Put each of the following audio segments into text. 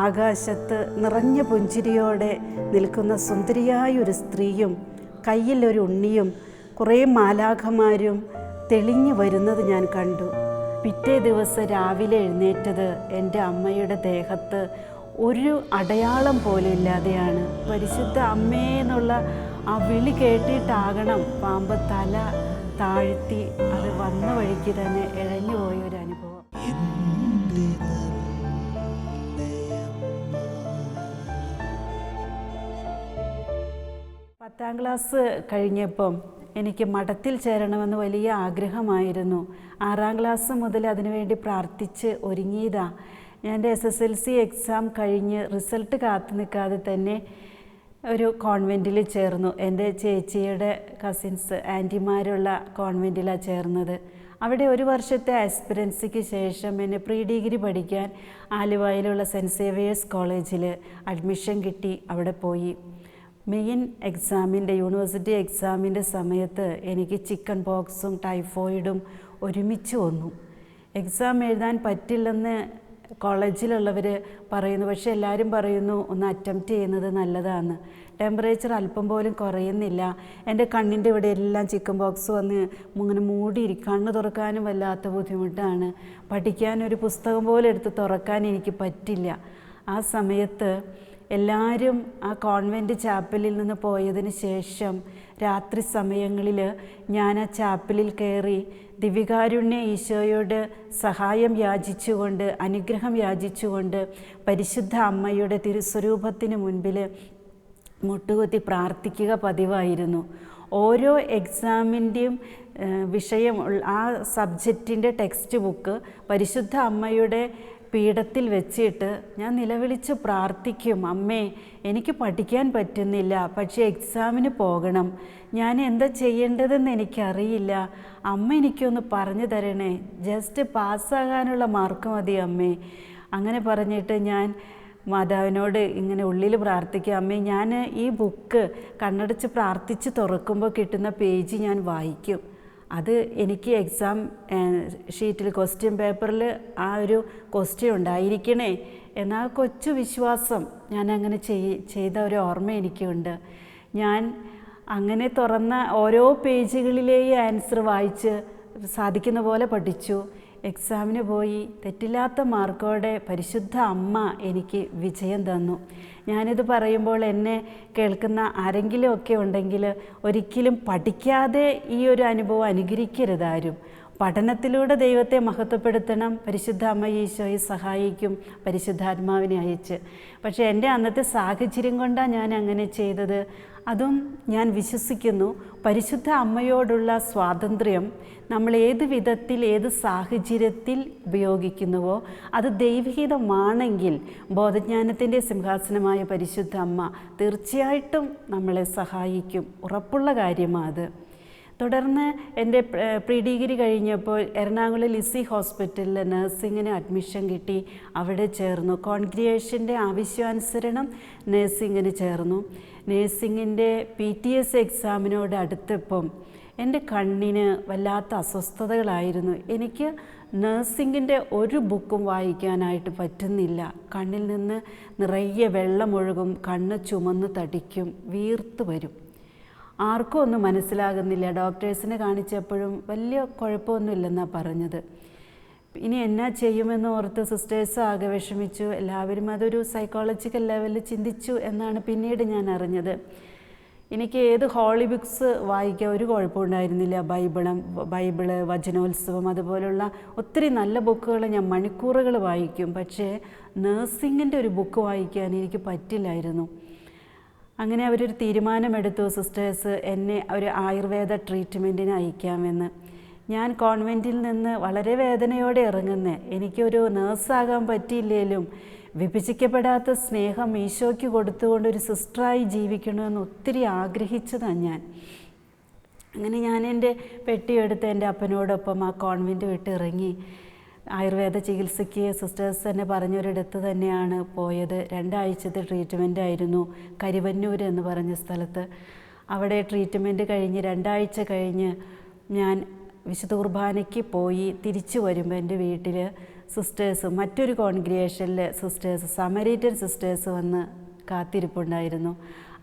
ആകാശത്ത് നിറഞ്ഞ പുഞ്ചിരിയോടെ നിൽക്കുന്ന സുന്ദരിയായൊരു സ്ത്രീയും കയ്യിലൊരു ഉണ്ണിയും കുറേ മാലാഖമാരും തെളിഞ്ഞു വരുന്നത് ഞാൻ കണ്ടു. പിറ്റേ ദിവസം രാവിലെ എഴുന്നേറ്റത് എൻ്റെ അമ്മയുടെ ദേഹത്ത് ഒരു അടയാളം പോലും ഇല്ലാതെയാണ്. പരിശുദ്ധ അമ്മേ എന്നുള്ള ആ വിളി കേട്ടിട്ടാകണം പാമ്പ് തല താഴ്ത്തി അത് വന്ന വഴിക്ക് തന്നെ ഇഴഞ്ഞു പോയൊരു അനുഭവം. 10ാം ക്ലാസ് കഴിഞ്ഞപ്പം എനിക്ക് മഠത്തിൽ ചേരണമെന്ന് വലിയ ആഗ്രഹമായിരുന്നു. 6ാം ക്ലാസ് മുതൽ അതിനുവേണ്ടി പ്രാർത്ഥിച്ച് ഒരുങ്ങിയതാണ്. ഞാൻ SSLC എക്സാം കഴിഞ്ഞ് റിസൾട്ട് കാത്തു നിൽക്കാതെ തന്നെ ഒരു കോൺവെൻറ്റിൽ ചേർന്നു. എൻ്റെ ചേച്ചിയുടെ കസിൻസ് ആൻറ്റിമാരുള്ള കോൺവെൻറ്റിലാണ് ചേർന്നത്. അവിടെ ഒരു വർഷത്തെ ആസ്പിറൻസിക്ക് ശേഷം എന്നെ പ്രീ ഡിഗ്രി പഠിക്കാൻ ആലുവയിലുള്ള സെൻറ്റ് സേവിയേഴ്സ് കോളേജിൽ അഡ്മിഷൻ കിട്ടി. അവിടെ പോയി മെയിൻ എക്സാമിൻ്റെ യൂണിവേഴ്സിറ്റി എക്സാമിൻ്റെ സമയത്ത് എനിക്ക് ചിക്കൻ പോക്സും ടൈഫോയിഡും ഒരുമിച്ച് വന്നു. എക്സാം എഴുതാൻ പറ്റില്ലെന്ന് കോളേജിലുള്ളവർ പറയുന്നു. പക്ഷേ എല്ലാവരും പറയുന്നു ഒന്ന് അറ്റംപ്റ്റ് ചെയ്യുന്നത് നല്ലതാണ്. ടെമ്പറേച്ചർ അല്പം പോലും കുറയുന്നില്ല. എൻ്റെ കണ്ണിൻ്റെ ഇവിടെ എല്ലാം ചിക്കൻ ബോക്സ് വന്ന് ഇങ്ങനെ മൂടിയിരിക്കും. കണ്ണ് തുറക്കാനും വല്ലാത്ത ബുദ്ധിമുട്ടാണ്. പഠിക്കാനൊരു പുസ്തകം പോലും എടുത്ത് തുറക്കാൻ എനിക്ക് പറ്റില്ല. ആ സമയത്ത് എല്ലാവരും ആ കോൺവെൻറ്റ് ചാപ്പലിൽ നിന്ന് പോയതിന് ശേഷം രാത്രി സമയങ്ങളിൽ ഞാൻ ആ ചാപ്പലിൽ കയറി ദിവികാരുണ്യ ഈശോയോട് സഹായം യാചിച്ചുകൊണ്ട് അനുഗ്രഹം യാചിച്ചുകൊണ്ട് പരിശുദ്ധ അമ്മയുടെ തിരുസ്വരൂപത്തിന് മുൻപിൽ മുട്ടുകുത്തി പ്രാർത്ഥിക്കുക പതിവായിരുന്നു. ഓരോ എക്സാമിൻ്റെയും വിഷയം ആ സബ്ജക്റ്റിൻ്റെ ടെക്സ്റ്റ് ബുക്ക് പരിശുദ്ധ അമ്മയുടെ പീഠത്തിൽ വെച്ചിട്ട് ഞാൻ നിലവിളിച്ച് പ്രാർത്ഥിക്കും, അമ്മേ എനിക്ക് പഠിക്കാൻ പറ്റുന്നില്ല, പക്ഷേ എക്സാമിന് പോകണം, ഞാൻ എന്താ ചെയ്യേണ്ടതെന്ന് എനിക്കറിയില്ല, അമ്മ എനിക്കൊന്ന് പറഞ്ഞു തരണേ, ജസ്റ്റ് പാസ്സാകാനുള്ള മാർക്ക് മതി അമ്മേ. അങ്ങനെ പറഞ്ഞിട്ട് ഞാൻ മാതാവിനോട് ഇങ്ങനെ ഉള്ളിൽ പ്രാർത്ഥിക്കുക, അമ്മേ ഞാൻ ഈ ബുക്ക് കണ്ണടച്ച് പ്രാർത്ഥിച്ച് തുറക്കുമ്പോൾ കിട്ടുന്ന പേജ് ഞാൻ വായിക്കും, അത് എനിക്ക് എക്സാം ഷീറ്റിൽ ക്വസ്റ്റ്യൻ പേപ്പറിൽ ആ ഒരു ക്വസ്റ്റ്യൻ ഉണ്ടായിരിക്കണേ എന്ന കൊച്ചു വിശ്വാസം ഞാൻ അങ്ങനെ ചെയ്ത ഒരു ഓർമ്മ എനിക്കുണ്ട്. ഞാൻ അങ്ങനെ തുറന്ന ഓരോ പേജുകളിലെയും ആൻസർ വായിച്ച് സാധിക്കുന്ന പോലെ പഠിച്ചു. എക്സാമിന് പോയി തെറ്റില്ലാത്ത മാർക്കോടെ പരിശുദ്ധ അമ്മ എനിക്ക് വിജയം തന്നു. ഞാനിത് പറയുമ്പോൾ എന്നെ കേൾക്കുന്ന ആരെങ്കിലും ഒക്കെ ഉണ്ടെങ്കിൽ ഒരിക്കലും പഠിക്കാതെ ഈ ഒരു അനുഭവം അനുകരിക്കരുതാരും. പഠനത്തിലൂടെ ദൈവത്തെ മഹത്വപ്പെടുത്തണം. പരിശുദ്ധ അമ്മ ഈശോയെ സഹായിക്കും പരിശുദ്ധാത്മാവിനെ അയച്ച്. പക്ഷേ എൻ്റെ അന്നത്തെ സാഹചര്യം കൊണ്ടാണ് ഞാൻ അങ്ങനെ ചെയ്തത്. അതും ഞാൻ വിശ്വസിക്കുന്നു. പരിശുദ്ധ അമ്മയോടുള്ള സ്വാതന്ത്ര്യം നമ്മൾ ഏത് വിധത്തിൽ ഏത് സാഹചര്യത്തിൽ ഉപയോഗിക്കുന്നുവോ അത് ദൈവഹിതമാണെങ്കിൽ ബോധജ്ഞാനത്തിൻ്റെ സിംഹാസനമായ പരിശുദ്ധ അമ്മ തീർച്ചയായിട്ടും നമ്മളെ സഹായിക്കും. ഉറപ്പുള്ള കാര്യമാണ് അത്. തുടർന്ന് എൻ്റെ പ്രീ ഡിഗ്രി കഴിഞ്ഞപ്പോൾ എറണാകുളം ലിസി ഹോസ്പിറ്റലിൽ നഴ്സിങ്ങിന് അഡ്മിഷൻ കിട്ടി. അവിടെ ചേർന്നു. കോൺഗ്രിഗേഷൻ്റെ ആവശ്യാനുസരണം നഴ്സിങ്ങിന് ചേർന്നു. നഴ്സിങ്ങിൻ്റെ PTS എക്സാമിനോട് അടുത്തപ്പം എൻ്റെ കണ്ണിന് വല്ലാത്ത അസ്വസ്ഥതകളായിരുന്നു. എനിക്ക് നഴ്സിങ്ങിൻ്റെ ഒരു ബുക്കും വായിക്കാനായിട്ട് പറ്റുന്നില്ല. കണ്ണിൽ നിന്ന് നിറയെ വെള്ളമൊഴുകും, കണ്ണ് ചുമന്ന് തടിക്കും, വീർത്ത് വരും. ആർക്കും ഒന്നും മനസ്സിലാകുന്നില്ല. ഡോക്ടേഴ്സിനെ കാണിച്ചപ്പോഴും വലിയ കുഴപ്പമൊന്നുമില്ലെന്നാണ് പറഞ്ഞത്. ഇനി എന്നാ ചെയ്യുമെന്ന് ഓർത്ത് സിസ്റ്റേഴ്സ് ആകെ വിഷമിച്ചു. എല്ലാവരും അതൊരു സൈക്കോളജിക്കൽ ലെവലിൽ ചിന്തിച്ചു എന്നാണ് പിന്നീട് ഞാൻ അറിഞ്ഞത്. എനിക്ക് ഏത് ഹോളി ബുക്സ് വായിക്കാൻ ഒരു കുഴപ്പമുണ്ടായിരുന്നില്ല. ബൈബിള്, വചനോത്സവം, അതുപോലുള്ള ഒത്തിരി നല്ല ബുക്കുകൾ ഞാൻ മണിക്കൂറുകൾ വായിക്കും. പക്ഷേ നഴ്സിങ്ങിൻ്റെ ഒരു ബുക്ക് വായിക്കാൻ എനിക്ക് പറ്റില്ലായിരുന്നു. അങ്ങനെ അവരൊരു തീരുമാനമെടുത്തു, സിസ്റ്റേഴ്സ് എന്നെ ഒരു ആയുർവേദ ട്രീറ്റ്മെൻറ്റിന് അയക്കാമെന്ന്. ഞാൻ കോൺവെൻറ്റിൽ നിന്ന് വളരെ വേദനയോടെ ഇറങ്ങുന്നേ. എനിക്കൊരു നേഴ്സാകാൻ പറ്റിയില്ലേലും വിഭജിക്കപ്പെടാത്ത സ്നേഹം ഈശോയ്ക്ക് കൊടുത്തുകൊണ്ട് ഒരു സിസ്റ്ററായി ജീവിക്കണമെന്ന് ഒത്തിരി ആഗ്രഹിച്ചതാണ് ഞാൻ. അങ്ങനെ ഞാൻ എൻ്റെ പെട്ടിയെടുത്ത് എൻ്റെ അപ്പനോടൊപ്പം ആ കോൺവെൻറ്റ് വിട്ട് ഇറങ്ങി. ആയുർവേദ ചികിത്സയ്ക്ക് സിസ്റ്റേഴ്സ് തന്നെ പറഞ്ഞൊരിടത്ത് തന്നെയാണ് പോയത്. 2 ആഴ്ചത്തെ ട്രീറ്റ്മെൻ്റ് ആയിരുന്നു കരുവന്നൂർ എന്ന് പറഞ്ഞ സ്ഥലത്ത്. അവിടെ ട്രീറ്റ്മെൻറ്റ് കഴിഞ്ഞ് 2 ആഴ്ച കഴിഞ്ഞ് ഞാൻ വിശുദ്ധ കുർബാനയ്ക്ക് പോയി തിരിച്ചു വരുമ്പോൾ എൻ്റെ വീട്ടിൽ സിസ്റ്റേഴ്സ്, മറ്റൊരു കോൺഗ്രിഗേഷനിൽ സിസ്റ്റേഴ്സ്, സമരീറ്റൻ സിസ്റ്റേഴ്സ് വന്ന് കാത്തിരിപ്പുണ്ടായിരുന്നു.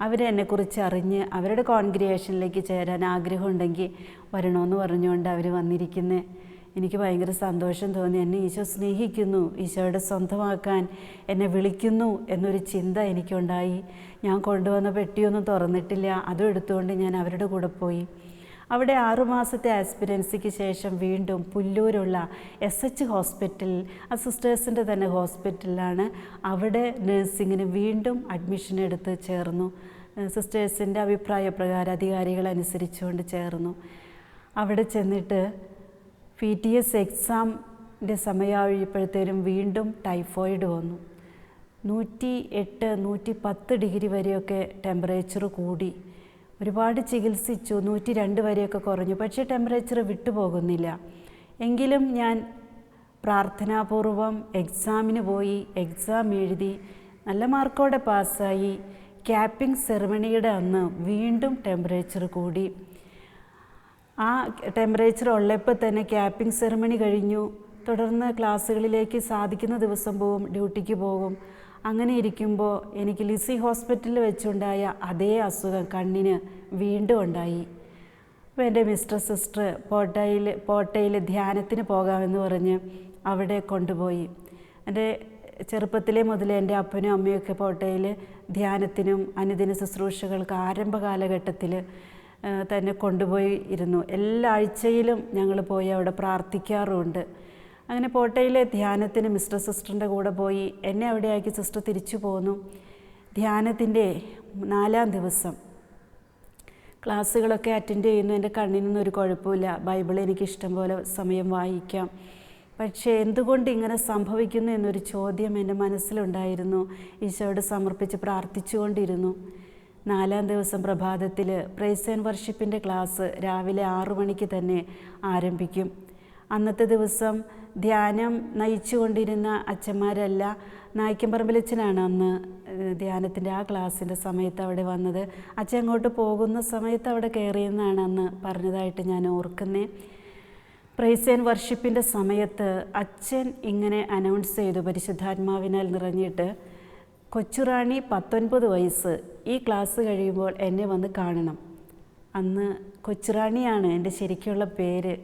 അവരെന്നെക്കുറിച്ച് അറിഞ്ഞ് അവരുടെ കോൺഗ്രിഗേഷനിലേക്ക് ചേരാൻ ആഗ്രഹമുണ്ടെങ്കിൽ വരണമെന്ന് പറഞ്ഞുകൊണ്ട് അവർ വന്നിരിക്കുന്നത്. എനിക്ക് ഭയങ്കര സന്തോഷം തോന്നി. എന്നെ ഈശോ സ്നേഹിക്കുന്നു, ഈശോയുടെ സ്വന്തമാക്കാൻ എന്നെ വിളിക്കുന്നു എന്നൊരു ചിന്ത എനിക്കുണ്ടായി. ഞാൻ കൊണ്ടുവന്ന പെട്ടിയൊന്നും തുറന്നിട്ടില്ല. അതും എടുത്തുകൊണ്ട് ഞാൻ അവരുടെ കൂടെ പോയി. അവിടെ 6 മാസത്തെ ആസ്പിരൻസിക്ക് ശേഷം വീണ്ടും പുല്ലൂരുള്ള SH ഹോസ്പിറ്റലിൽ, ആ സിസ്റ്റേഴ്സിൻ്റെ തന്നെ ഹോസ്പിറ്റലിലാണ്, അവിടെ നഴ്സിങ്ങിന് വീണ്ടും അഡ്മിഷൻ എടുത്ത് ചേർന്നു. സിസ്റ്റേഴ്സിൻ്റെ അഭിപ്രായ പ്രകാരം അധികാരികളനുസരിച്ചുകൊണ്ട് ചേർന്നു. അവിടെ ചെന്നിട്ട് PTS എക്സാമിൻ്റെ സമയമായപ്പോഴത്തേനും വീണ്ടും ടൈഫോയിഡ് വന്നു. 108, 110 ഡിഗ്രി വരെയൊക്കെ ടെമ്പറേച്ചർ കൂടി. ഒരുപാട് ചികിത്സിച്ചു, 102 വരെയൊക്കെ കുറഞ്ഞു. പക്ഷേ ടെമ്പറേച്ചർ വിട്ടുപോകുന്നില്ല. എങ്കിലും ഞാൻ പ്രാർത്ഥനാപൂർവം എക്സാമിന് പോയി, എക്സാം എഴുതി, നല്ല മാർക്കോടെ പാസ്സായി. ക്യാപ്പിംഗ് സെറിമണിയുടെ അന്ന് വീണ്ടും ടെമ്പറേച്ചർ കൂടി. ആ ടെമ്പറേച്ചർ ഉള്ളപ്പോൾ തന്നെ ക്യാപ്പിംഗ് സെറിമണി കഴിഞ്ഞു. തുടർന്ന് ക്ലാസ്സുകളിലേക്ക് സാധിക്കുന്ന ദിവസം പോവും, ഡ്യൂട്ടിക്ക് പോകും. അങ്ങനെ ഇരിക്കുമ്പോൾ എനിക്ക് ലിസി ഹോസ്പിറ്റലിൽ വെച്ചുണ്ടായ അതേ അസുഖം കണ്ണിന് വീണ്ടും ഉണ്ടായി. അപ്പോൾ എൻ്റെ സിസ്റ്റർ പോട്ടയിൽ ധ്യാനത്തിന് പോകാമെന്ന് പറഞ്ഞ് അവിടെ കൊണ്ടുപോയി. എൻ്റെ ചെറുപ്പത്തിലെ മുതലേ എൻ്റെ അപ്പനും അമ്മയൊക്കെ പോട്ടയിൽ ധ്യാനത്തിനും അനുദിന ശുശ്രൂഷകൾക്ക് ആരംഭ കാലഘട്ടത്തിൽ തന്നെ കൊണ്ടുപോയി ഇരുന്നു. എല്ലാ ആഴ്ചയിലും ഞങ്ങൾ പോയി അവിടെ പ്രാർത്ഥിക്കാറുമുണ്ട്. അങ്ങനെ പോട്ടയിലെ ധ്യാനത്തിന് സിസ്റ്ററിൻ്റെ കൂടെ പോയി. എന്നെ അവിടെയാക്കി സിസ്റ്റർ തിരിച്ചു പോന്നു. ധ്യാനത്തിൻ്റെ 4-ാം ദിവസം ക്ലാസ്സുകളൊക്കെ അറ്റൻഡ് ചെയ്യുന്നു. എൻ്റെ കണ്ണിനൊന്നും ഒരു കുഴപ്പമില്ല. ബൈബിൾ എനിക്ക് ഇഷ്ടം പോലെ സമയം വായിക്കാം. പക്ഷേ എന്തുകൊണ്ട് ഇങ്ങനെ സംഭവിക്കുന്നു എന്നൊരു ചോദ്യം എൻ്റെ മനസ്സിലുണ്ടായിരുന്നു. ഈശോയോട് സമർപ്പിച്ച് പ്രാർത്ഥിച്ചുകൊണ്ടിരുന്നു. 4-ാം ദിവസം പ്രഭാതത്തിൽ പ്രൈസ് ആൻഡ് വർഷിപ്പിൻ്റെ ക്ലാസ് രാവിലെ 6 മണിക്ക് തന്നെ ആരംഭിക്കും. അന്നത്തെ ദിവസം ധ്യാനം നയിച്ചു കൊണ്ടിരുന്ന അച്ഛന്മാരല്ല, നായ്ക്കമ്പറമ്പിലച്ഛനാണ് അന്ന് ധ്യാനത്തിൻ്റെ ആ ക്ലാസ്സിൻ്റെ സമയത്ത് അവിടെ വന്നത്. അച്ഛൻ അങ്ങോട്ട് പോകുന്ന സമയത്ത് അവിടെ കയറിയെന്നാണ് അന്ന് പറഞ്ഞതായിട്ട് ഞാൻ ഓർക്കുന്നേ. പ്രൈസ് ആൻഡ് വർഷിപ്പിൻ്റെ സമയത്ത് അച്ഛൻ ഇങ്ങനെ അനൗൺസ് ചെയ്തു, പരിശുദ്ധാത്മാവിനാൽ നിറഞ്ഞിട്ട്, കൊച്ചുറാണി 19 വയസ്സ്, ഈ ക്ലാസ് കഴിയുമ്പോൾ എന്നെ വന്ന് കാണണം. അന്ന് കൊച്ചുറാണിയാണ് എൻ്റെ ശരിക്കുള്ള പേര്.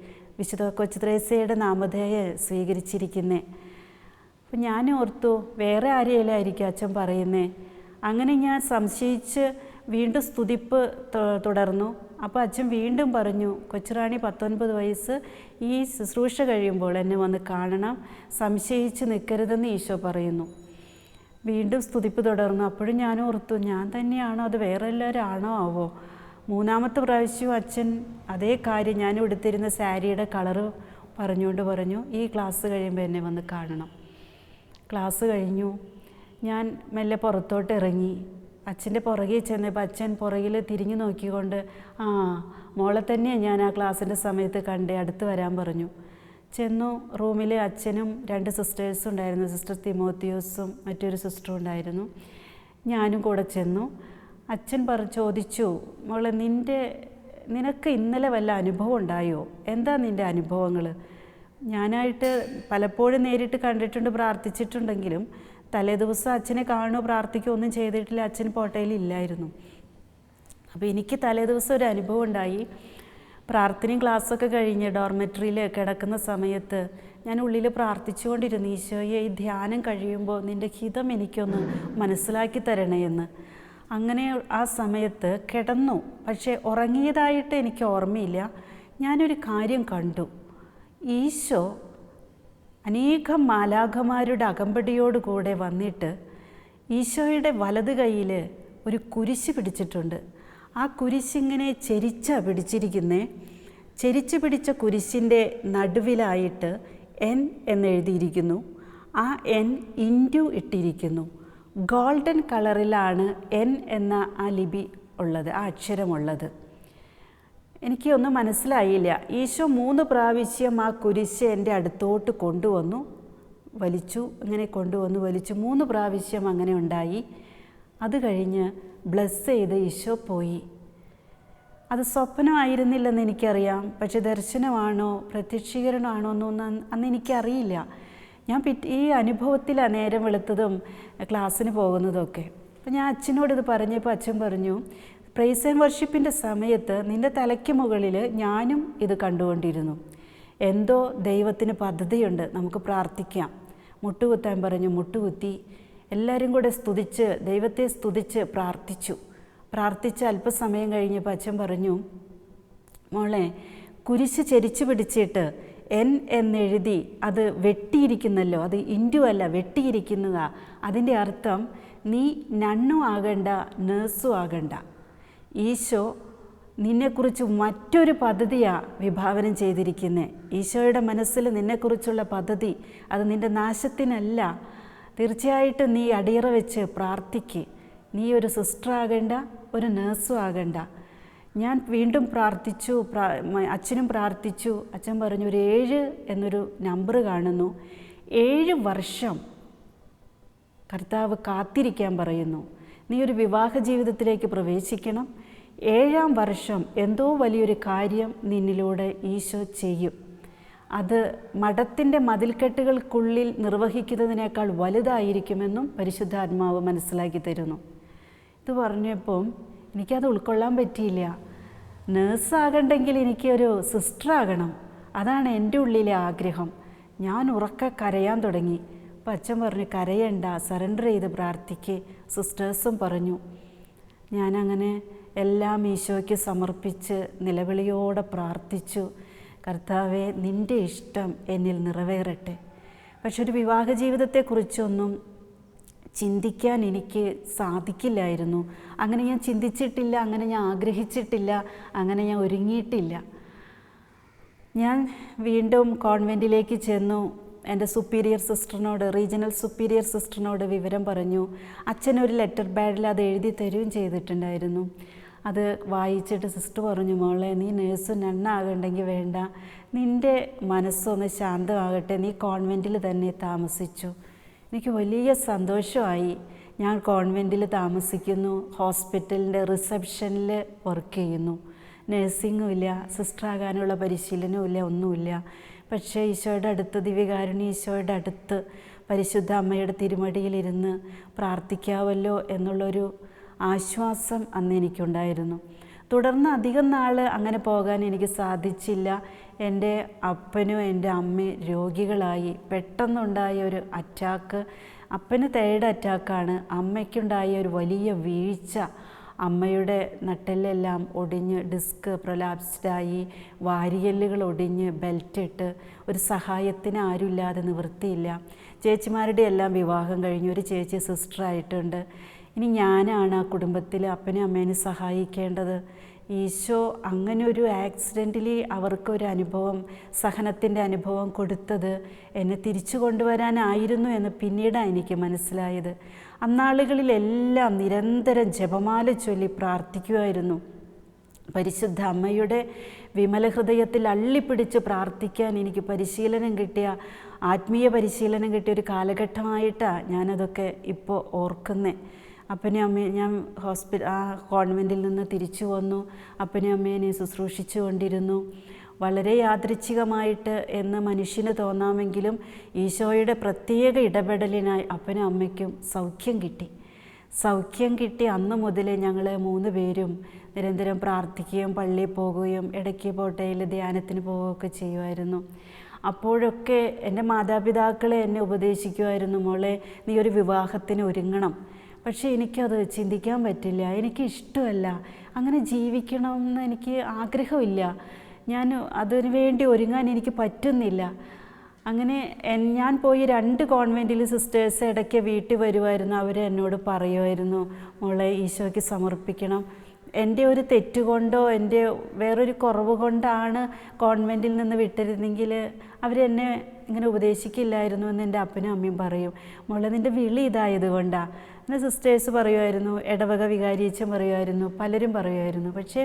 വിശുദ്ധ കൊച്ചുത്രേസ്യയുടെ നാമധേയം സ്വീകരിച്ചിരിക്കുന്നത്. അപ്പം ഞാൻ ഓർത്തു വേറെ ആരെയല്ലായിരിക്കും അച്ഛൻ പറയുന്നേ. അങ്ങനെ ഞാൻ സംശയിച്ച് വീണ്ടും സ്തുതിപ്പ് തുടർന്നു. അപ്പോൾ അച്ഛൻ വീണ്ടും പറഞ്ഞു, കൊച്ചുറാണി 19 വയസ്സ്, ഈ ശുശ്രൂഷ കഴിയുമ്പോൾ എന്നെ വന്ന് കാണണം, സംശയിച്ച് നിൽക്കരുതെന്ന് ഈശോ പറയുന്നു. വീണ്ടും സ്തുതിപ്പ് തുടർന്നു. അപ്പോഴും ഞാൻ ഓർത്തു, ഞാൻ തന്നെയാണോ അത് വേറെ എല്ലാവരും ആണോ ആവോ. മൂന്നാമത്തെ പ്രാവശ്യം അച്ഛൻ അതേ കാര്യം, ഞാൻ ഉടുത്തിരുന്ന സാരിയുടെ കളറ് പറഞ്ഞുകൊണ്ട് പറഞ്ഞു, ഈ ക്ലാസ് കഴിയുമ്പോൾ എന്നെ വന്ന് കാണണം. ക്ലാസ് കഴിഞ്ഞു. ഞാൻ മെല്ലെ പുറത്തോട്ട് ഇറങ്ങി. അച്ഛൻ്റെ പുറകെ ചെന്നപ്പോൾ അച്ഛൻ പുറകിൽ തിരിഞ്ഞു നോക്കിക്കൊണ്ട്, ആ മോളെ തന്നെയാണ് ഞാൻ ആ ക്ലാസ്സിൻ്റെ സമയത്ത് കണ്ടേ, അടുത്ത് വരാൻ പറഞ്ഞു. ചെന്നു. റൂമിൽ അച്ഛനും 2 സിസ്റ്റേഴ്സും ഉണ്ടായിരുന്നു. സിസ്റ്റർ തിമോത്തിയോസും മറ്റൊരു സിസ്റ്ററും ഉണ്ടായിരുന്നു. ഞാനും കൂടെ ചെന്നു. അച്ഛൻ ചോദിച്ചു, മോളെ നിനക്ക് ഇന്നലെ വല്ല അനുഭവം ഉണ്ടായോ? എന്താ നിൻ്റെ അനുഭവങ്ങൾ? ഞാനായിട്ട് പലപ്പോഴും നേരിട്ട് കണ്ടിട്ടുണ്ട്, പ്രാർത്ഥിച്ചിട്ടുണ്ടെങ്കിലും തലേദിവസം അച്ഛനെ കാണുകയോ പ്രാർത്ഥിക്കുകയോ ഒന്നും ചെയ്തിട്ടില്ല. അച്ഛൻ പോട്ടയിലില്ലായിരുന്നു. അപ്പോൾ എനിക്ക് തലേദിവസം ഒരു അനുഭവം ഉണ്ടായി. പ്രാർത്ഥനയും ക്ലാസ്സൊക്കെ കഴിഞ്ഞ് ഡോർമെറ്ററിയിൽ കിടക്കുന്ന സമയത്ത് ഞാൻ ഉള്ളിൽ പ്രാർത്ഥിച്ചുകൊണ്ടിരുന്നു, ഈശോയെ ഈ ധ്യാനം കഴിയുമ്പോൾ നിൻ്റെ ഹിതം എനിക്കൊന്ന് മനസ്സിലാക്കി തരണേ എന്ന്. അങ്ങനെ ആ സമയത്ത് കിടന്നു. പക്ഷേ ഉറങ്ങിയതായിട്ട് എനിക്ക് ഓർമ്മയില്ല. ഞാനൊരു കാര്യം കണ്ടു. ഈശോ അനേകം മാലാഖമാരുടെ അകമ്പടിയോടുകൂടെ വന്നിട്ട് ഈശോയുടെ വലത് കൈയിൽ ഒരു കുരിശ് പിടിച്ചിട്ടുണ്ട്. ആ കുരിശിങ്ങനെ പിടിച്ചിരിക്കുന്നേ. ചെരിച്ച് പിടിച്ച കുരിശിൻ്റെ നടുവിലായിട്ട് എൻ എന്നെഴുതിയിരിക്കുന്നു. ആ എൻ ഇൻറ്റു ഇട്ടിരിക്കുന്നു. ഗോൾഡൻ കളറിലാണ് എൻ എന്ന ആ ലിപി ഉള്ളത്, ആ അക്ഷരമുള്ളത്. എനിക്ക് ഒന്നും മനസ്സിലായില്ല. ഈശോ 3 പ്രാവശ്യം ആ കുരിശ് എൻ്റെ അടുത്തോട്ട് കൊണ്ടുവന്നു, വലിച്ചു. ഇങ്ങനെ കൊണ്ടുവന്നു വലിച്ചു. 3 പ്രാവശ്യം അങ്ങനെ ഉണ്ടായി. അത് കഴിഞ്ഞ് ബ്ലെസ് ചെയ്ത് ഈശോ പോയി. അത് സ്വപ്നമായിരുന്നില്ലെന്ന് എനിക്കറിയാം. പക്ഷെ ദർശനമാണോ പ്രത്യക്ഷീകരണമാണോ എന്നൊന്നും അന്ന് എനിക്കറിയില്ല. ഞാൻ ഈ അനുഭവത്തിലാണ് നേരം വെളുത്തതും ക്ലാസ്സിന് പോകുന്നതൊക്കെ. അപ്പം ഞാൻ അച്ഛനോട് ഇത് പറഞ്ഞപ്പോൾ അച്ഛൻ പറഞ്ഞു, പ്രൈസ് ആൻഡ് വർഷിപ്പിൻ്റെ സമയത്ത് നിൻ്റെ തലയ്ക്ക് മുകളിൽ ഞാനും ഇത് കണ്ടുകൊണ്ടിരുന്നു. എന്തോ ദൈവത്തിന് പദ്ധതിയുണ്ട്, നമുക്ക് പ്രാർത്ഥിക്കാം. മുട്ടുകുത്താൻ പറഞ്ഞു. മുട്ടുകുത്തി. എല്ലാവരും കൂടെ ദൈവത്തെ സ്തുതിച്ച് പ്രാർത്ഥിച്ച് അല്പസമയം കഴിഞ്ഞപ്പോൾ അച്ഛൻ പറഞ്ഞു, മോളെ കുരിശ് ചെരിച്ചു പിടിച്ചിട്ട് എൻ എന്നെഴുതി അത് വെട്ടിയിരിക്കുന്നല്ലോ, അത് ഇൻറ്റു അല്ല വെട്ടിയിരിക്കുന്നതാ. അതിൻ്റെ അർത്ഥം നീ നണ്ണും ആകണ്ട, നേഴ്സും ആകണ്ട. ഈശോ നിന്നെക്കുറിച്ച് മറ്റൊരു പദ്ധതിയാണ് വിഭാവനം ചെയ്തിരിക്കുന്നത്. ഈശോയുടെ മനസ്സിൽ നിന്നെക്കുറിച്ചുള്ള പദ്ധതി അത് നിൻ്റെ നാശത്തിനല്ല. തീർച്ചയായിട്ടും നീ അടിയറ വെച്ച് പ്രാർത്ഥിക്ക്. നീ ഒരു സിസ്റ്റർ ആകണ്ട, ഒരു നേഴ്സും ആകണ്ട. ഞാൻ വീണ്ടും പ്രാർത്ഥിച്ചു. അച്ഛനും പ്രാർത്ഥിച്ചു. അച്ഛൻ പറഞ്ഞു, ഒരു 7 എന്നൊരു നമ്പർ കാണുന്നു. 7 വർഷം കർത്താവ് കാത്തിരിക്കാൻ പറയുന്നു. നീ ഒരു വിവാഹ ജീവിതത്തിലേക്ക് പ്രവേശിക്കണം. 7ാം വർഷം എന്തോ വലിയൊരു കാര്യം നിന്നിലൂടെ ഈശോ ചെയ്യും. അത് മഠത്തിൻ്റെ മതിൽക്കെട്ടുകൾക്കുള്ളിൽ നിർവഹിക്കുന്നതിനേക്കാൾ വലുതായിരിക്കുമെന്നും പരിശുദ്ധാത്മാവ് മനസ്സിലാക്കി തരുന്നു. ഇത് പറഞ്ഞപ്പം എനിക്കത് ഉൾക്കൊള്ളാൻ പറ്റിയില്ല. നേഴ്സാകണ്ടെങ്കിൽ എനിക്കൊരു സിസ്റ്റർ ആകണം. അതാണ് എൻ്റെ ഉള്ളിലെ ആഗ്രഹം. ഞാൻ ഉറക്കെ കരയാൻ തുടങ്ങി. അപ്പം അച്ഛൻ പറഞ്ഞു, കരയണ്ട, സറണ്ടർ ചെയ്ത് പ്രാർത്ഥിക്ക്. സിസ്റ്റേഴ്സും പറഞ്ഞു. ഞാനങ്ങനെ എല്ലാം ഈശോയ്ക്ക് സമർപ്പിച്ച് നിലവിളിയോടെ പ്രാർത്ഥിച്ചു, കർത്താവേ നിൻ്റെ ഇഷ്ടം എന്നിൽ നിറവേറട്ടെ. പക്ഷെ ഒരു വിവാഹ ജീവിതത്തെക്കുറിച്ചൊന്നും ചിന്തിക്കാൻ എനിക്ക് സാധിക്കില്ലായിരുന്നു. അങ്ങനെ ഞാൻ ചിന്തിച്ചിട്ടില്ല, അങ്ങനെ ഞാൻ ആഗ്രഹിച്ചിട്ടില്ല, അങ്ങനെ ഞാൻ ഒരുങ്ങിയിട്ടില്ല. ഞാൻ വീണ്ടും കോൺവെൻറ്റിലേക്ക് ചെന്നു. എൻ്റെ സുപ്പീരിയർ സിസ്റ്ററിനോട്, റീജിയണൽ സുപ്പീരിയർ സിസ്റ്ററിനോട് വിവരം പറഞ്ഞു. അച്ഛനൊരു ലെറ്റർ പാഡിൽ അത് എഴുതി തരുകയും ചെയ്തിട്ടുണ്ടായിരുന്നു. അത് വായിച്ചിട്ട് സിസ്റ്റർ പറഞ്ഞു, മോളെ നീ നേഴ്സ് നണ്ണാകണ്ടെങ്കിൽ വേണ്ട, നിൻ്റെ മനസ്സൊന്ന് ശാന്തമാകട്ടെ, നീ കോൺവെൻറ്റിൽ തന്നെ താമസിച്ചു. എനിക്ക് വലിയ സന്തോഷമായി. ഞാൻ കോൺവെൻറ്റിൽ താമസിക്കുന്നു, ഹോസ്പിറ്റലിൻ്റെ റിസപ്ഷനിൽ വർക്ക് ചെയ്യുന്നു. നഴ്സിംഗും ഇല്ല, സിസ്റ്ററാകാനുള്ള പരിശീലനവും ഇല്ല, ഒന്നുമില്ല. പക്ഷേ ഈശോയുടെ അടുത്ത്, ദിവ്യകാരുണ്യ ഈശോയുടെ അടുത്ത് പരിശുദ്ധ അമ്മയുടെ തിരുമടിയിലിരുന്ന് പ്രാർത്ഥിക്കാവല്ലോ എന്നുള്ളൊരു ആശ്വാസം അന്ന് എനിക്കുണ്ടായിരുന്നു. തുടർന്ന് അധികം നാൾ അങ്ങനെ പോകാൻ എനിക്ക് സാധിച്ചില്ല. എൻ്റെ അപ്പനും എൻ്റെ അമ്മയും രോഗികളായി. പെട്ടെന്നുണ്ടായ ഒരു അറ്റാക്ക്, അപ്പന് 3rd അറ്റാക്കാണ്, അമ്മയ്ക്കുണ്ടായ ഒരു വലിയ വീഴ്ച, അമ്മയുടെ നട്ടെല്ലെല്ലാം ഒടിഞ്ഞ് ഡിസ്ക് പ്രൊലാപ്സ്ഡായി, വാരിയെല്ലുകൾ ഒടിഞ്ഞ് ബെൽറ്റിട്ട്, ഒരു സഹായത്തിന് ആരുമില്ലാതെ നിവൃത്തിയില്ല. ചേച്ചിമാരുടെ എല്ലാം വിവാഹം കഴിഞ്ഞു. ഒരു ചേച്ചി സിസ്റ്ററായിട്ടുണ്ട്. ഇനി ഞാനാണ് ആ കുടുംബത്തിൽ അപ്പനും അമ്മേനെ സഹായിക്കേണ്ടത്. ഈശോ അങ്ങനെ ഒരു ആക്സിഡൻ്റലി അവർക്കൊരു അനുഭവം, സഹനത്തിൻ്റെ അനുഭവം കൊടുത്തത് എന്നെ തിരിച്ചു കൊണ്ടുവരാനായിരുന്നു എന്ന് പിന്നീടാണ് എനിക്ക് മനസ്സിലായത്. അന്നാളുകളിലെല്ലാം നിരന്തരം ജപമാല ചൊല്ലി പ്രാർത്ഥിക്കുമായിരുന്നു. പരിശുദ്ധ അമ്മയുടെ വിമല ഹൃദയത്തിൽ അള്ളിപ്പിടിച്ച് പ്രാർത്ഥിക്കാൻ എനിക്ക് പരിശീലനം കിട്ടിയ, ആത്മീയ പരിശീലനം കിട്ടിയ ഒരു കാലഘട്ടമായിട്ടാണ് ഞാനതൊക്കെ ഇപ്പോൾ ഓർക്കുന്നത്. അപ്പനും അമ്മയും ഞാൻ കോൺവെൻറ്റിൽ നിന്ന് തിരിച്ചു വന്നു. അപ്പനും അമ്മേനെ ശുശ്രൂഷിച്ചു കൊണ്ടിരുന്നു. വളരെ യാദൃച്ഛികമായിട്ട് എന്ന് മനുഷ്യന് തോന്നാമെങ്കിലും ഈശോയുടെ പ്രത്യേക ഇടപെടലിനായി അപ്പനും അമ്മയ്ക്കും സൗഖ്യം കിട്ടി. അന്ന് മുതൽ ഞങ്ങൾ 3 പേരും നിരന്തരം പ്രാർത്ഥിക്കുകയും പള്ളിയിൽ പോകുകയും ഇടയ്ക്ക് പോട്ടയിൽ ധ്യാനത്തിന് പോവുകയൊക്കെ ചെയ്യുമായിരുന്നു. അപ്പോഴൊക്കെ എൻ്റെ മാതാപിതാക്കളെ എന്നെ ഉപദേശിക്കുമായിരുന്നു, മോളെ നീ ഒരു വിവാഹത്തിന് ഒരുങ്ങണം. പക്ഷേ എനിക്കത് ചിന്തിക്കാൻ പറ്റില്ല, എനിക്കിഷ്ടമല്ല, അങ്ങനെ ജീവിക്കണമെന്ന് എനിക്ക് ആഗ്രഹമില്ല, അതിനു വേണ്ടി ഒരുങ്ങാൻ എനിക്ക് പറ്റുന്നില്ല. അങ്ങനെ ഞാൻ പോയി 2 കോൺവെൻറ്റിൽ സിസ്റ്റേഴ്സ് ഇടയ്ക്ക് വീട്ടിൽ വരുമായിരുന്നു. അവർ എന്നോട് പറയുമായിരുന്നു, മോളെ ഈശോയ്ക്ക് സമർപ്പിക്കണം. എൻ്റെ ഒരു തെറ്റുകൊണ്ടോ എൻ്റെ വേറൊരു കുറവ് കൊണ്ടാണ് കോൺവെൻറ്റിൽ നിന്ന് വിട്ടിരുന്നെങ്കിൽ അവരെന്നെ ഇങ്ങനെ ഉപദേശിക്കില്ലായിരുന്നു എന്ന് എൻ്റെ അപ്പനും അമ്മയും പറയും. മോളെ നിൻ്റെ വിളി ഇതായതുകൊണ്ടാണ്. പിന്നെ സിസ്റ്റേഴ്സ് പറയുമായിരുന്നു, ഇടവക വികാരിയച്ഛൻ പറയുമായിരുന്നു, പലരും പറയുമായിരുന്നു. പക്ഷേ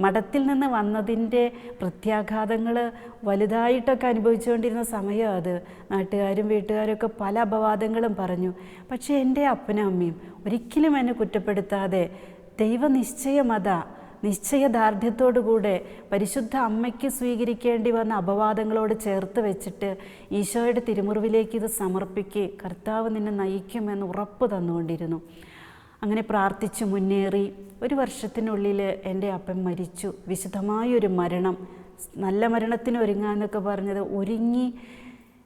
മഠത്തിൽ നിന്ന് വന്നതിൻ്റെ പ്രത്യാഘാതങ്ങൾ വലുതായിട്ടൊക്കെ അനുഭവിച്ചുകൊണ്ടിരുന്ന സമയം അത്. നാട്ടുകാരും വീട്ടുകാരൊക്കെ പല അപവാദങ്ങളും പറഞ്ഞു. പക്ഷേ എൻ്റെ അപ്പനും അമ്മയും ഒരിക്കലും എന്നെ കുറ്റപ്പെടുത്താതെ നിശ്ചയദാർഢ്യത്തോടുകൂടെ പരിശുദ്ധ അമ്മയ്ക്ക് സ്വീകരിക്കേണ്ടി വന്ന അപവാദങ്ങളോട് ചേർത്ത് വെച്ചിട്ട് ഈശോയുടെ തിരുമുറിവിലേക്ക് ഇത് സമർപ്പിക്കുക, കർത്താവ് നിന്നെ നയിക്കുമെന്ന് ഉറപ്പ് തന്നുകൊണ്ടിരുന്നു. അങ്ങനെ പ്രാർത്ഥിച്ചു മുന്നേറി. 1 വർഷത്തിനുള്ളിൽ എൻ്റെ അപ്പൻ മരിച്ചു. വിശുദ്ധമായൊരു മരണം, നല്ല മരണത്തിന് ഒരുങ്ങാന്നൊക്കെ പറഞ്ഞത് ഒരുങ്ങി,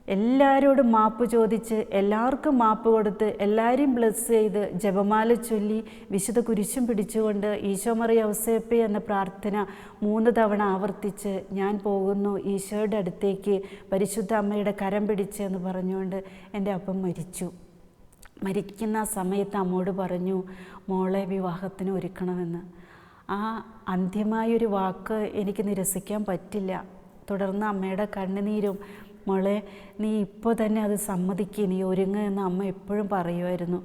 എല്ലാവരോടും മാപ്പ് ചോദിച്ച്, എല്ലാവർക്കും മാപ്പ് കൊടുത്ത്, എല്ലാവരെയും ബ്ലെസ് ചെയ്ത്, ജപമാല ചൊല്ലി, വിശുദ്ധ കുരിശും പിടിച്ചുകൊണ്ട് ഈശോ മറിയ ഔസേപ്പേ എന്ന പ്രാർത്ഥന 3 തവണ ആവർത്തിച്ച് ഞാൻ പോകുന്നു ഈശോയുടെ അടുത്തേക്ക്, പരിശുദ്ധ അമ്മയുടെ കരം പിടിച്ച് എന്ന് പറഞ്ഞുകൊണ്ട് എൻ്റെ അപ്പം മരിച്ചു. മരിക്കുന്ന സമയത്ത് അമ്മോട് പറഞ്ഞു, മോളെ വിവാഹത്തിന് ഒരുക്കണമെന്ന്. ആ അന്ത്യമായൊരു വാക്ക് എനിക്ക് നിരസിക്കാൻ പറ്റില്ല. തുടർന്ന് അമ്മയുടെ കണ്ണുനീരും, മോളെ നീ ഇപ്പോൾ തന്നെ അത് സമ്മതിക്കുക, നീ ഒരുങ്ങുക എന്ന് അമ്മ എപ്പോഴും പറയുമായിരുന്നു.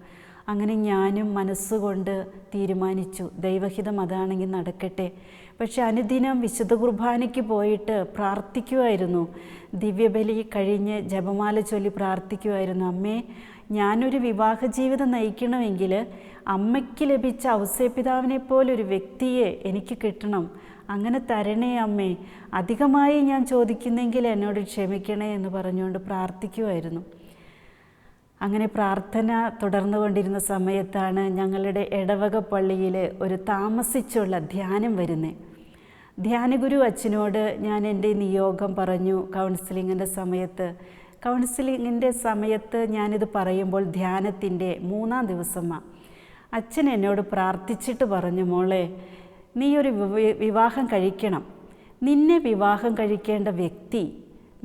അങ്ങനെ ഞാനും മനസ്സുകൊണ്ട് തീരുമാനിച്ചു, ദൈവഹിതം അതാണെങ്കിൽ നടക്കട്ടെ. പക്ഷെ അനുദിനം വിശുദ്ധ കുർബാനയ്ക്ക് പോയിട്ട് പ്രാർത്ഥിക്കുമായിരുന്നു. ദിവ്യബലി കഴിഞ്ഞ് ജപമാല ചൊല്ലി പ്രാർത്ഥിക്കുമായിരുന്നു, അമ്മേ ഞാനൊരു വിവാഹ ജീവിതം നയിക്കണമെങ്കിൽ അമ്മയ്ക്ക് ലഭിച്ച ഔസേപ്പിതാവിനെ പോലൊരു വ്യക്തിയെ എനിക്ക് കിട്ടണം, അങ്ങനെ തരണേ അമ്മേ, അധികമായി ഞാൻ ചോദിക്കുന്നെങ്കിൽ എന്നോട് ക്ഷമിക്കണേ എന്ന് പറഞ്ഞുകൊണ്ട് പ്രാർത്ഥിക്കുമായിരുന്നു. അങ്ങനെ പ്രാർത്ഥന തുടർന്നുകൊണ്ടിരുന്ന സമയത്താണ് ഞങ്ങളുടെ ഇടവക പള്ളിയിൽ ഒരു താമസിച്ചുള്ള ധ്യാനം വരുന്നത്. ധ്യാനഗുരു അച്ഛനോട് ഞാൻ എൻ്റെ നിയോഗം പറഞ്ഞു. കൗൺസിലിങ്ങിൻ്റെ സമയത്ത് ഞാനിത് പറയുമ്പോൾ ധ്യാനത്തിൻ്റെ 3-ാം ദിവസമാണ്. അച്ഛൻ എന്നോട് പ്രാർത്ഥിച്ചിട്ട് പറഞ്ഞു, മോളെ നീ ഒരു വിവാഹം കഴിക്കണം. നിന്നെ വിവാഹം കഴിക്കേണ്ട വ്യക്തി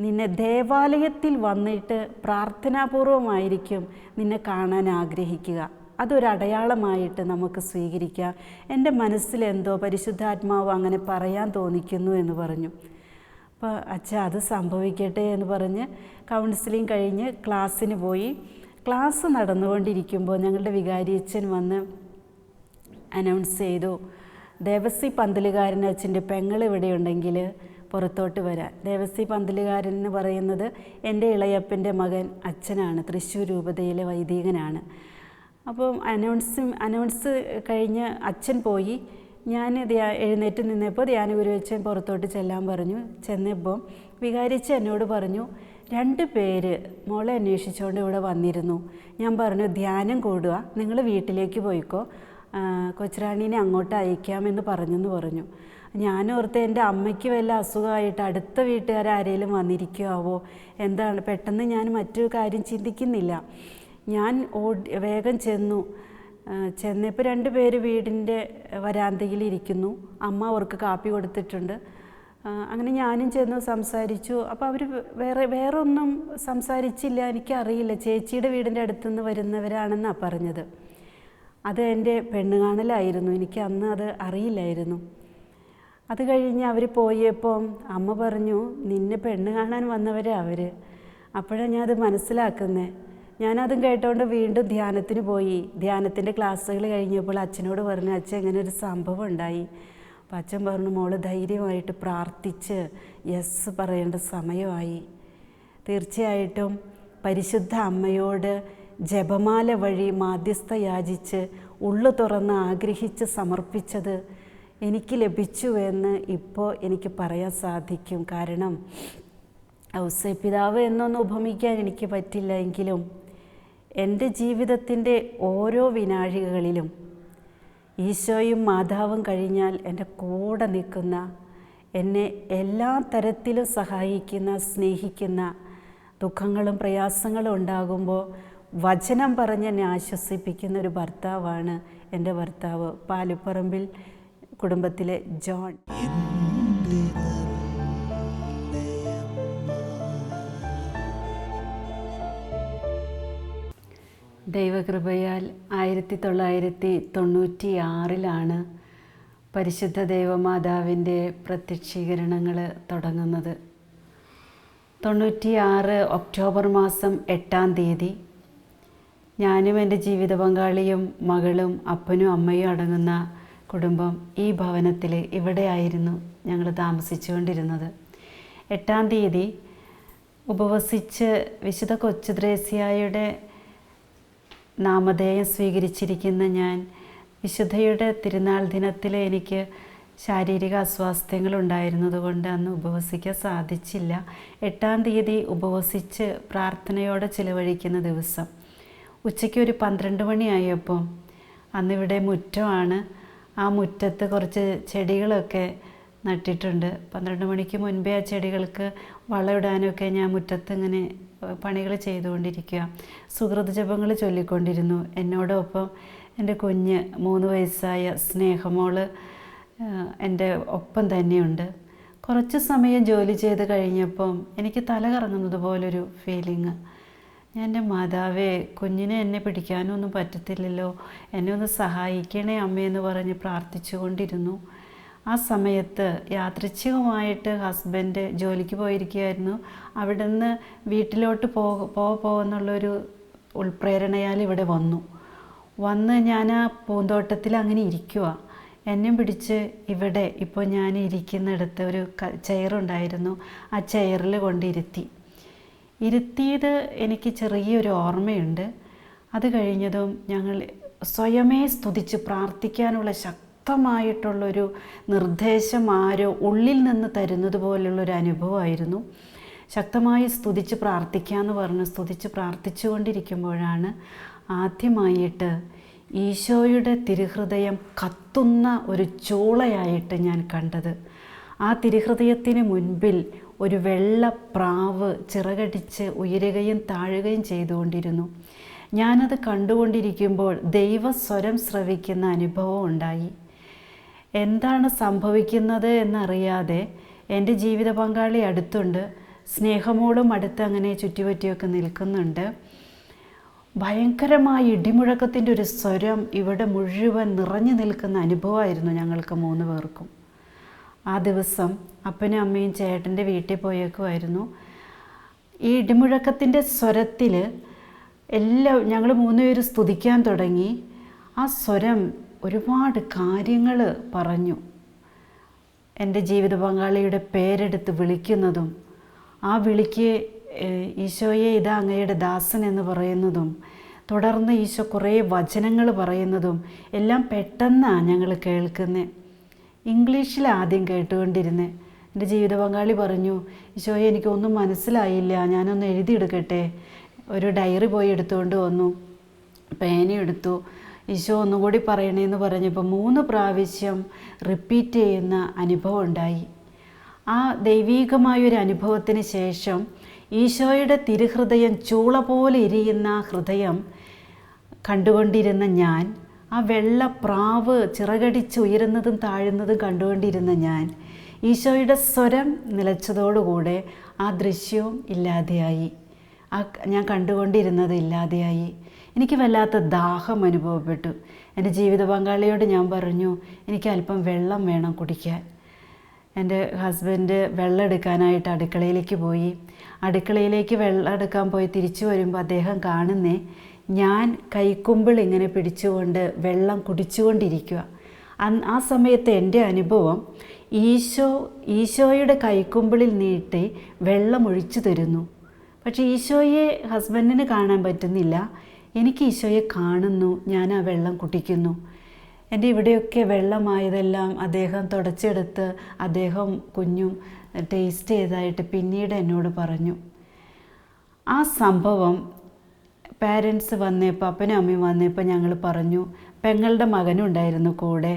നിന്നെ ദേവാലയത്തിൽ വന്നിട്ട് പ്രാർത്ഥനാപൂർവമായിരിക്കും നിന്നെ കാണാൻ ആഗ്രഹിക്കുക. അതൊരടയാളമായിട്ട് നമുക്ക് സ്വീകരിക്കാം. എൻ്റെ മനസ്സിലെന്തോ പരിശുദ്ധാത്മാവ് അങ്ങനെ പറയാൻ തോന്നിക്കുന്നു എന്ന് പറഞ്ഞു. അപ്പോൾ അച്ഛാ അത് സംഭവിക്കട്ടെ എന്ന് പറഞ്ഞ് കൗൺസിലിംഗ് കഴിഞ്ഞ് ക്ലാസ്സിന് പോയി. ക്ലാസ് നടന്നുകൊണ്ടിരിക്കുമ്പോൾ ഞങ്ങളുടെ വികാരിയച്ഛൻ വന്ന് അനൗൺസ് ചെയ്തു, ദേവസി പന്തലുകാരൻ അച്ഛൻ്റെ പെങ്ങൾ ഇവിടെ ഉണ്ടെങ്കിൽ പുറത്തോട്ട് വരാൻ. ദേവസി പന്തലുകാരൻ എന്ന് പറയുന്നത് എൻ്റെ ഇളയപ്പൻ്റെ മകൻ അച്ഛനാണ്, തൃശ്ശൂർ രൂപതയിലെ വൈദികനാണ്. അപ്പം അനൗൺസ് കഴിഞ്ഞ് അച്ഛൻ പോയി. ഞാൻ എഴുന്നേറ്റ് നിന്നപ്പോൾ ധ്യാനഗുരുവച്ഛൻ പുറത്തോട്ട് ചെല്ലാൻ പറഞ്ഞു. ചെന്നപ്പോൾ വികാരിച്ച് എന്നോട് പറഞ്ഞു, 2 പേര് മോളെ അന്വേഷിച്ചുകൊണ്ട് ഇവിടെ വന്നിരുന്നു. ഞാൻ പറഞ്ഞു, ധ്യാനം കൂടുക, നിങ്ങൾ വീട്ടിലേക്ക് പോയിക്കോ, കൊച്ചുറാണീനെ അങ്ങോട്ട് അയക്കാമെന്ന് പറഞ്ഞു. ഞാനോർത്ത് എൻ്റെ അമ്മയ്ക്ക് വല്ല അസുഖമായിട്ട് അടുത്ത വീട്ടുകാരാരേലും വന്നിരിക്കുമോ എന്താണ്, പെട്ടെന്ന് ഞാൻ മറ്റൊരു കാര്യം ചിന്തിക്കുന്നില്ല. ഞാൻ വേഗം ചെന്നു. ചെന്നപ്പോൾ 2 പേര് വീടിൻ്റെ വരാന്തയിലിരിക്കുന്നു. അമ്മ അവർക്ക് കാപ്പി കൊടുത്തിട്ടുണ്ട്. അങ്ങനെ ഞാനും ചെന്ന് സംസാരിച്ചു. അപ്പോൾ അവർ വേറെ ഒന്നും സംസാരിച്ചില്ല. എനിക്കറിയില്ല, ചേച്ചിയുടെ വീടിൻ്റെ അടുത്തുനിന്ന് വരുന്നവരാണെന്നാണ് പറഞ്ഞത്. അത് എൻ്റെ പെണ്ണുകാണലായിരുന്നു. എനിക്ക് അന്ന് അത് അറിയില്ലായിരുന്നു. അത് കഴിഞ്ഞ് അവർ പോയപ്പം അമ്മ പറഞ്ഞു, നിന്നെ പെണ്ണ് കാണാൻ വന്നവരാ അവർ. അപ്പോഴാണ് ഞാനത് മനസ്സിലാക്കുന്നത്. ഞാനതും കേട്ടോണ്ട് വീണ്ടും ധ്യാനത്തിന് പോയി. ധ്യാനത്തിൻ്റെ ക്ലാസ്സുകൾ കഴിഞ്ഞപ്പോൾ അച്ഛനോട് പറഞ്ഞു, അച്ഛൻ ഇങ്ങനെ ഒരു സംഭവം ഉണ്ടായി. അപ്പം അച്ഛൻ പറഞ്ഞു, മോള് ധൈര്യമായിട്ട് പ്രാർത്ഥിച്ച് യെസ് പറയേണ്ട സമയമായി. തീർച്ചയായിട്ടും പരിശുദ്ധ അമ്മയോട് ജപമാല വഴി മാധ്യസ്ഥ യാചിച്ച് ഉള്ളു തുറന്ന് ആഗ്രഹിച്ച് സമർപ്പിച്ചത് എനിക്ക് ലഭിച്ചുവെന്ന് ഇപ്പോൾ എനിക്ക് പറയാൻ സാധിക്കും. കാരണം ഔസേപ്പിതാവ് എന്നൊന്നും ഉപമിക്കാൻ എനിക്ക് പറ്റില്ല. എങ്കിലും എൻ്റെ ജീവിതത്തിൻ്റെ ഓരോ വിനാഴികകളിലും ഈശോയും മാതാവും കഴിഞ്ഞാൽ എൻ്റെ കൂടെ നിൽക്കുന്ന, എന്നെ എല്ലാ തരത്തിലും സഹായിക്കുന്ന, സ്നേഹിക്കുന്ന, ദുഃഖങ്ങളും പ്രയാസങ്ങളും ഉണ്ടാകുമ്പോൾ വചനം പറഞ്ഞ് എന്നെ ആശ്വസിപ്പിക്കുന്ന ഒരു ഭർത്താവാണ് എൻ്റെ ഭർത്താവ്. പാലുപ്പറമ്പിൽ കുടുംബത്തിലെ ജോൺ. ദൈവകൃപയാൽ 1996 പരിശുദ്ധ ദൈവമാതാവിൻ്റെ പ്രത്യക്ഷീകരണങ്ങൾ തുടങ്ങുന്നത്. 96 ഒക്ടോബർ മാസം 8-ാം തീയതി ഞാനും എൻ്റെ ജീവിത പങ്കാളിയും മകളും അപ്പനും അമ്മയും അടങ്ങുന്ന കുടുംബം ഈ ഭവനത്തിൽ ഇവിടെയായിരുന്നു ഞങ്ങൾ താമസിച്ചുകൊണ്ടിരുന്നത്. 8-ാം തീയതി ഉപവസിച്ച് വിശുദ്ധ കൊച്ചുത്രേസ്യായുടെ നാമധേയം സ്വീകരിച്ചിരിക്കുന്ന ഞാൻ വിശുദ്ധയുടെ തിരുനാൾ ദിനത്തിൽ എനിക്ക് ശാരീരിക അസ്വാസ്ഥ്യങ്ങളുണ്ടായിരുന്നതുകൊണ്ട് അന്ന് ഉപവസിക്കാൻ സാധിച്ചില്ല. 8-ാം തീയതി ഉപവസിച്ച് പ്രാർത്ഥനയോടെ ചിലവഴിക്കുന്ന ദിവസം ഉച്ചയ്ക്ക് ഒരു 12 മണിയായപ്പോൾ, അന്നിവിടെ മുറ്റമാണ്, ആ മുറ്റത്ത് കുറച്ച് ചെടികളൊക്കെ നട്ടിട്ടുണ്ട്. 12 മണിക്ക് മുൻപേ ആ ചെടികൾക്ക് വളമിടാനൊക്കെ ഞാൻ മുറ്റത്ത് ഇങ്ങനെ പണികൾ ചെയ്തുകൊണ്ടിരിക്കുക. സുഹൃത ജപങ്ങൾ ചൊല്ലിക്കൊണ്ടിരുന്നു. എന്നോടൊപ്പം എൻ്റെ കുഞ്ഞ് 3 വയസ്സായ സ്നേഹമോള് എൻ്റെ ഒപ്പം തന്നെയുണ്ട്. കുറച്ച് സമയം ജോലി ചെയ്ത് കഴിഞ്ഞപ്പം എനിക്ക് തല കറങ്ങുന്നത് പോലൊരു ഫീലിങ്. ഞാൻ എൻ്റെ മാതാവേ, കുഞ്ഞിനെ എന്നെ പിടിക്കാനൊന്നും പറ്റത്തില്ലല്ലോ, എന്നെ ഒന്ന് സഹായിക്കണേ അമ്മയെന്ന് പറഞ്ഞ് പ്രാർത്ഥിച്ചു കൊണ്ടിരുന്നു. ആ സമയത്ത് യാദൃച്ഛികമായിട്ട് ഹസ്ബൻഡ് ജോലിക്ക് പോയിരിക്കുകയായിരുന്നു. അവിടെ നിന്ന് വീട്ടിലോട്ട് പോകുന്നുള്ളൊരു ഉൾപ്രേരണയാൽ ഇവിടെ വന്ന് ഞാൻ ആ പൂന്തോട്ടത്തിൽ അങ്ങനെ ഇരിക്കുക. എന്നെ പിടിച്ച് ഇവിടെ ഇപ്പോൾ ഞാൻ ഇരിക്കുന്നിടത്ത് ഒരു ചെയറുണ്ടായിരുന്നു, ആ ചെയറിൽ ഇരുത്തിയത് എനിക്ക് ചെറിയൊരു ഓർമ്മയുണ്ട്. അത് കഴിഞ്ഞതും ഞങ്ങൾ സ്വയമേ സ്തുതിച്ച് പ്രാർത്ഥിക്കാനുള്ള ശക്തമായിട്ടുള്ളൊരു നിർദ്ദേശം ആരോ ഉള്ളിൽ നിന്ന് തരുന്നത് പോലുള്ളൊരു അനുഭവമായിരുന്നു. ശക്തമായി സ്തുതിച്ച് പ്രാർത്ഥിക്കാമെന്ന് പറഞ്ഞ് സ്തുതിച്ച് പ്രാർത്ഥിച്ചുകൊണ്ടിരിക്കുമ്പോഴാണ് ആദ്യമായിട്ട് ഈശോയുടെ തിരുഹൃദയം കത്തുന്ന ഒരു ചൂളയായിട്ട് ഞാൻ കണ്ടത്. ആ തിരുഹൃദയത്തിന് മുൻപിൽ ഒരു വെള്ളപ്രാവ് ചിറകടിച്ച് ഉയരുകയും താഴുകയും ചെയ്തുകൊണ്ടിരുന്നു. ഞാനത് കണ്ടുകൊണ്ടിരിക്കുമ്പോൾ ദൈവസ്വരം ശ്രവിക്കുന്ന അനുഭവം ഉണ്ടായി. എന്താണ് സംഭവിക്കുന്നത് എന്നറിയാതെ എൻ്റെ ജീവിത പങ്കാളി അടുത്തുണ്ട്, സ്നേഹമോളും അടുത്ത് അങ്ങനെ ചുറ്റിപ്പറ്റിയൊക്കെ നിൽക്കുന്നുണ്ട്. ഭയങ്കരമായ ഇടിമുഴക്കത്തിൻ്റെ ഒരു സ്വരം ഇവിടെ മുഴുവൻ നിറഞ്ഞു നിൽക്കുന്ന അനുഭവമായിരുന്നു ഞങ്ങൾക്ക് 3 പേർക്കും. ആ ദിവസം അപ്പനും അമ്മയും ചേട്ടൻ്റെ വീട്ടിൽ പോയേക്കുമായിരുന്നു. ഈ ഇടിമുഴക്കത്തിൻ്റെ സ്വരത്തിൽ ഞങ്ങൾ 3 പേരും സ്തുതിക്കാൻ തുടങ്ങി. ആ സ്വരം ഒരുപാട് കാര്യങ്ങൾ പറഞ്ഞു. എൻ്റെ ജീവിത പങ്കാളിയുടെ പേരെടുത്ത് വിളിക്കുന്നതും, ആ വിളിക്ക് ഈശോയെ ഇതാ അങ്ങയുടെ ദാസൻ എന്ന് പറയുന്നതും, തുടർന്ന് ഈശോ കുറേ വചനങ്ങൾ പറയുന്നതും എല്ലാം പെട്ടെന്നാണ് ഞങ്ങൾ കേൾക്കുന്നത്. ഇംഗ്ലീഷിൽ ആദ്യം കേട്ടുകൊണ്ടിരുന്നത്. എൻ്റെ ജീവിത പങ്കാളി പറഞ്ഞു, ഈശോയെ എനിക്കൊന്നും മനസ്സിലായില്ല, ഞാനൊന്ന് എഴുതിയെടുക്കട്ടെ. ഒരു ഡയറി പോയി എടുത്തുകൊണ്ട് വന്നു, പേനയെടുത്തു. ഈശോ ഒന്നും കൂടി പറയണേന്ന് പറഞ്ഞപ്പോൾ 3 പ്രാവശ്യം റിപ്പീറ്റ് ചെയ്യുന്ന അനുഭവം ഉണ്ടായി. ആ ദൈവീകമായൊരു അനുഭവത്തിന് ശേഷം ഈശോയുടെ തിരുഹൃദയം ചൂള പോലെ എരിയുന്ന ഹൃദയം കണ്ടുകൊണ്ടിരുന്ന ഞാൻ ആ വെള്ള പ്രാവ് ചിറകടിച്ച് ഉയരുന്നതും താഴുന്നതും കണ്ടുകൊണ്ടിരുന്ന ഞാൻ ഈശോയുടെ സ്വരം നിലച്ചതോടുകൂടെ ആ ദൃശ്യവും ഇല്ലാതെയായി. ഞാൻ കണ്ടുകൊണ്ടിരുന്നത് ഇല്ലാതെയായി. എനിക്ക് വല്ലാത്ത ദാഹം അനുഭവപ്പെട്ടു. എൻ്റെ ജീവിത പങ്കാളിയോട് ഞാൻ പറഞ്ഞു, എനിക്ക് അല്പം വെള്ളം വേണം കുടിക്കാൻ. എൻ്റെ ഹസ്ബൻഡ് വെള്ളം എടുക്കാനായിട്ട് അടുക്കളയിലേക്ക് പോയി. അടുക്കളയിലേക്ക് വെള്ളം എടുക്കാൻ പോയി തിരിച്ചു വരുമ്പോൾ അദ്ദേഹം കാണുന്നേ ഞാൻ കൈക്കുമ്പിൾ ഇങ്ങനെ പിടിച്ചുകൊണ്ട് വെള്ളം കുടിച്ചുകൊണ്ടിരിക്കുക. ആ സമയത്ത് എൻ്റെ അനുഭവം, ഈശോയുടെ കൈക്കുമ്പിളിൽ നീട്ടി വെള്ളം ഒഴിച്ചു തരുന്നു. പക്ഷേ ഈശോയെ ഹസ്ബൻഡിന് കാണാൻ പറ്റുന്നില്ല, എനിക്ക് ഈശോയെ കാണുന്നു. ഞാൻ ആ വെള്ളം കുടിക്കുന്നു. എൻ്റെ ഇവിടെയൊക്കെ വെള്ളമായതെല്ലാം അദ്ദേഹം തുടച്ചെടുത്ത് അദ്ദേഹം കുഞ്ഞും ടേസ്റ്റ് ചെയ്തതായിട്ട് പിന്നീട് എന്നോട് പറഞ്ഞു. ആ സംഭവം പാരൻസ് വന്നപ്പോൾ, അപ്പനും അമ്മയും വന്നപ്പോൾ ഞങ്ങൾ പറഞ്ഞു. പെങ്ങളുടെ മകനുണ്ടായിരുന്നു കൂടെ.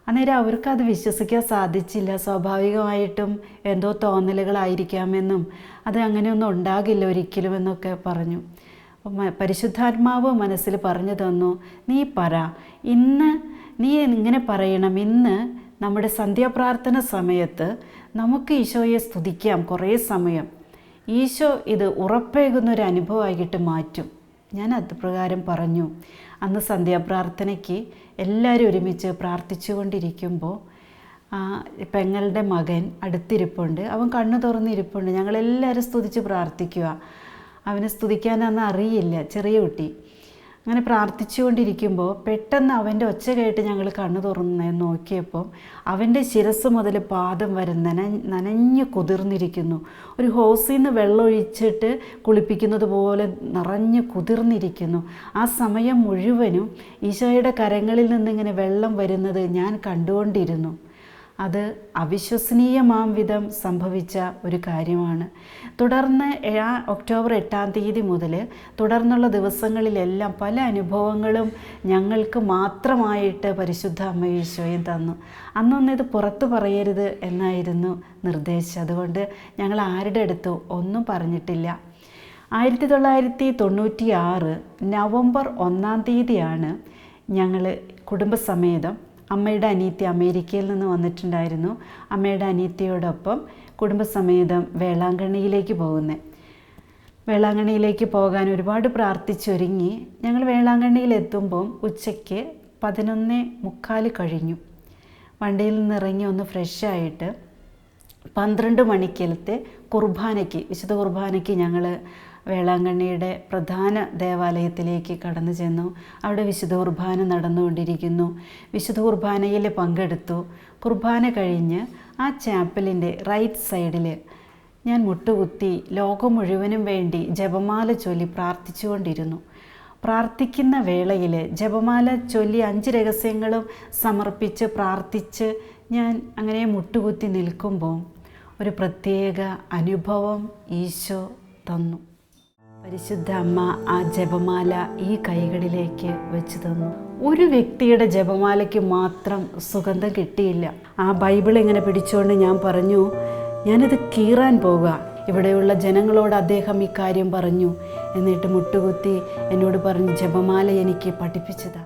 അന്നേരം അവർക്കത് വിശ്വസിക്കാൻ സാധിച്ചില്ല. സ്വാഭാവികമായിട്ടും എന്തോ തോന്നലുകളായിരിക്കാമെന്നും അത് അങ്ങനെയൊന്നും ഉണ്ടാകില്ല ഒരിക്കലും എന്നൊക്കെ പറഞ്ഞു. പരിശുദ്ധാത്മാവ് മനസ്സിൽ പറഞ്ഞു തന്നു, നീ പറ, ഇന്ന് നീ ഇങ്ങനെ പറയണം, ഇന്ന് നമ്മുടെ സന്ധ്യാപ്രാർത്ഥന സമയത്ത് നമുക്ക് ഈശോയെ സ്തുതിക്കാം കുറേ സമയം. ഈശോ ഇത് ഉറപ്പേകുന്നൊരു അനുഭവമായിട്ട് മാറ്റും. ഞാൻ അത് പ്രകാരം പറഞ്ഞു. അന്ന് സന്ധ്യാപ്രാർത്ഥനയ്ക്ക് എല്ലാവരും ഒരുമിച്ച് പ്രാർത്ഥിച്ചു കൊണ്ടിരിക്കുമ്പോൾ പെങ്ങളുടെ മകൻ അടുത്തിരിപ്പുണ്ട്. അവൻ കണ്ണു തുറന്നിരിപ്പുണ്ട്. ഞങ്ങളെല്ലാവരും സ്തുതിച്ച് പ്രാർത്ഥിക്കുക. അവനെ സ്തുതിക്കാനൊന്നും അറിയില്ല, ചെറിയ കുട്ടി. അങ്ങനെ പ്രാർത്ഥിച്ചുകൊണ്ടിരിക്കുമ്പോൾ പെട്ടെന്ന് അവൻ്റെ ഒച്ച കേട്ട് ഞങ്ങൾ കണ്ണു തുറന്ന് നോക്കിയപ്പോൾ അവൻ്റെ ശിരസ് മുതൽ പാദം വരെ നനഞ്ഞു കുതിർന്നിരിക്കുന്നു. ഒരു ഹോസിൽ നിന്ന് വെള്ളം ഒഴിച്ചിട്ട് കുളിപ്പിക്കുന്നത് പോലെ നിറഞ്ഞു കുതിർന്നിരിക്കുന്നു. ആ സമയം മുഴുവനും ഈശോയുടെ കരങ്ങളിൽ നിന്നിങ്ങനെ വെള്ളം വരുന്നത് ഞാൻ കണ്ടുകൊണ്ടിരുന്നു. അത് അവിശ്വസനീയമാം വിധം സംഭവിച്ച ഒരു കാര്യമാണ്. തുടർന്ന് ഒക്ടോബർ 8 മുതൽ തുടർന്നുള്ള ദിവസങ്ങളിലെല്ലാം പല അനുഭവങ്ങളും ഞങ്ങൾക്ക് മാത്രമായിട്ട് പരിശുദ്ധ അമ്മ ഈശോയും തന്നു. അന്നൊന്നും ഇത് പുറത്തു പറയരുത് എന്നായിരുന്നു നിർദ്ദേശം. അതുകൊണ്ട് ഞങ്ങൾ ആരുടെ അടുത്തും ഒന്നും പറഞ്ഞിട്ടില്ല. 1996 നവംബർ 1 ഞങ്ങൾ കുടുംബസമേതം, അമ്മയുടെ അനിയത്തി അമേരിക്കയിൽ നിന്ന് വന്നിട്ടുണ്ടായിരുന്നു, അമ്മയുടെ അനിയത്തിയോടൊപ്പം കുടുംബസമേതം വേളാങ്കണ്ണിയിലേക്ക് പോകുന്നത്. വേളാങ്കണ്ണിയിലേക്ക് പോകാൻ ഒരുപാട് പ്രാർത്ഥിച്ചൊരുങ്ങി. ഞങ്ങൾ വേളാങ്കണ്ണിയിലെത്തുമ്പം ഉച്ചയ്ക്ക് 11:45 കഴിഞ്ഞു. വണ്ടിയിൽ നിന്ന് ഇറങ്ങി ഒന്ന് ഫ്രഷായിട്ട് 12 മണിക്കലത്തെ കുർബാനയ്ക്ക്, വിശുദ്ധ കുർബാനയ്ക്ക് ഞങ്ങൾ വേളാങ്കണ്ണിയുടെ പ്രധാന ദേവാലയത്തിലേക്ക് കടന്നു ചെന്നു. അവിടെ വിശുദ്ധ കുർബാന നടന്നുകൊണ്ടിരിക്കുന്നു. വിശുദ്ധ കുർബാനയിൽ പങ്കെടുത്തു. കുർബാന കഴിഞ്ഞ് ആ ചാപ്പലിൻ്റെ റൈറ്റ് സൈഡിൽ ഞാൻ മുട്ടുകുത്തി ലോകം മുഴുവനും വേണ്ടി ജപമാല ചൊല്ലി പ്രാർത്ഥിച്ചുകൊണ്ടിരുന്നു. പ്രാർത്ഥിക്കുന്ന വേളയിൽ ജപമാല ചൊല്ലി 5 രഹസ്യങ്ങളും സമർപ്പിച്ച് പ്രാർത്ഥിച്ച് ഞാൻ അങ്ങനെ മുട്ടുകുത്തി നിൽക്കുമ്പോൾ ഒരു പ്രത്യേക അനുഭവം ഈശോ തന്നു. പരിശുദ്ധ അമ്മ ആ ജപമാല ഈ കൈകളിലേക്ക് വെച്ച് തന്നു. ഒരു വ്യക്തിയുടെ ജപമാലയ്ക്ക് മാത്രം സുഗന്ധം കിട്ടിയില്ല. ആ ബൈബിൾ ഇങ്ങനെ പിടിച്ചുകൊണ്ട് ഞാൻ പറഞ്ഞു, ഞാനിത് കീറാൻ പോകുക. ഇവിടെയുള്ള ജനങ്ങളോട് അദ്ദേഹം ഇക്കാര്യം പറഞ്ഞു. എന്നിട്ട് മുട്ടുകുത്തി എന്നോട് പറഞ്ഞു, ജപമാല എനിക്ക് പഠിപ്പിച്ചതാ.